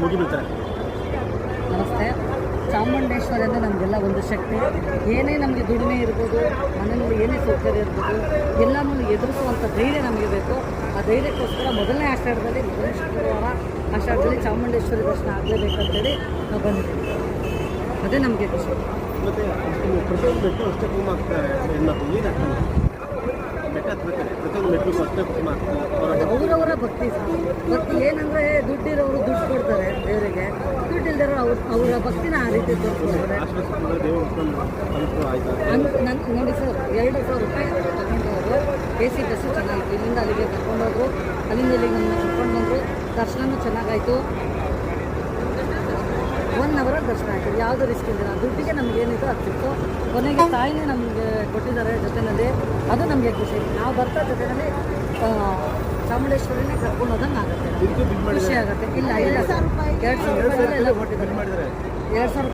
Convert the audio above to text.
ಮುಗಿಬಿಡ್ತಾರೆ. ನಮಸ್ತೆ. ಚಾಮುಂಡೇಶ್ವರಿ ಅಂದರೆ ನಮಗೆಲ್ಲ ಒಂದು ಶಕ್ತಿ. ಏನೇ ನಮಗೆ ದುಡಿಮೆ ಇರ್ಬೋದು, ಮನೆಯಲ್ಲಿ ಏನೇ ಸೌಕರ್ಯ ಇರ್ಬೋದು, ಎಲ್ಲನೂ ಎದುರಿಸುವಂಥ ಧೈರ್ಯ ನಮಗೆ ಬೇಕು. ಆ ಧೈರ್ಯಕ್ಕೋಸ್ಕರ ಮೊದಲನೇ ಆಷಾಢದಲ್ಲಿ, ಮೊದಲನೇ ಶುಕ್ರವಾರ ಆಷಾಢದಲ್ಲಿ ಚಾಮುಂಡೇಶ್ವರಿ ದರ್ಶನ ಆಗಲೇಬೇಕಂತೇಳಿ ನಾವು ಬಂದಿದ್ದೀವಿ. ಅದೇ ನಮಗೆ ಖುಷಿ. ಮತ್ತು ಪ್ರತಿಯೊಂದು ಮೆಟ್ಟು ಅಷ್ಟೇ ಕುಂಕುಮ ಹಾಕ್ತಾರೆ ಹೆಣ್ಮಕ್ಳು. ಏನು ಬೆಟ್ಟ ಹತ್ಬೇಕಾದ್ರೆ ಪ್ರತಿಯೊಂದು ಮೆಟ್ಟಿಗೂ ಅಷ್ಟೇ ಕುಂಕುಮ ಹಾಕ್ತಾರೆ. ಅವರವರ ಭಕ್ತಿ ಏನಂದರೆ ದುಡ್ಡಿರೋರು ದುಡ್ಡು ಕೊಡ್ತಾರೆ ದೇವರಿಗೆ, ದುಡ್ಡಿಲ್ದಿರೋ ಅವರ ಭಕ್ತಿನ ಆ ರೀತಿ ತೋರಿಸ್ಕೊಡ್ತಾರೆ. ನೋಡಿ ಸರ್, 2,000 ರೂಪಾಯಿ ತಗೊಂಡವರು AC ಬಸ್ಸು ಚೆನ್ನಾಗಿತ್ತು. ಇಲ್ಲಿಂದ ಅಲ್ಲಿಗೆ ಕರ್ಕೊಂಡೋದ್ರು, ಅಲ್ಲಿಂದ ಇಲ್ಲಿಗೆ ನಮ್ಮನ್ನ ಕರ್ಕೊಂಡು ಬಂದರು. ದರ್ಶನವೂ ಚೆನ್ನಾಗಾಯಿತು. 1 ಅವರ್ ದರ್ಶನ ಆಯಿತು. ಯಾವುದೂ ರಿಸ್ಕ್ ಇಲ್ಲ. ದುಡ್ಡಿಗೆ ನಮಗೇನಿತ್ತು ಅದು ಸಿಕ್ತು. ಕೊನೆಗೆ ತಾಯಿನೇ ನಮಗೆ ಕೊಟ್ಟಿದ್ದಾರೆ ಜೊತೆಯಲ್ಲಿ. ಅದು ನಮಗೆ ಖುಷಿ. ನಾವು ಬರ್ತಾ ಜೊತೆಯಲ್ಲಿ ಚಾಮುಂಡೇಶ್ವರಿನೇ ಕರ್ಕೊಂಡು ಹೋದಂಗೆ ಆಗುತ್ತೆ, ಖುಷಿ ಆಗುತ್ತೆ. ಇಲ್ಲ 2,000 ರೂಪಾಯಿ ಎಲ್ಲ ಕೊಟ್ಟಿದ್ದಾರೆ. 2,000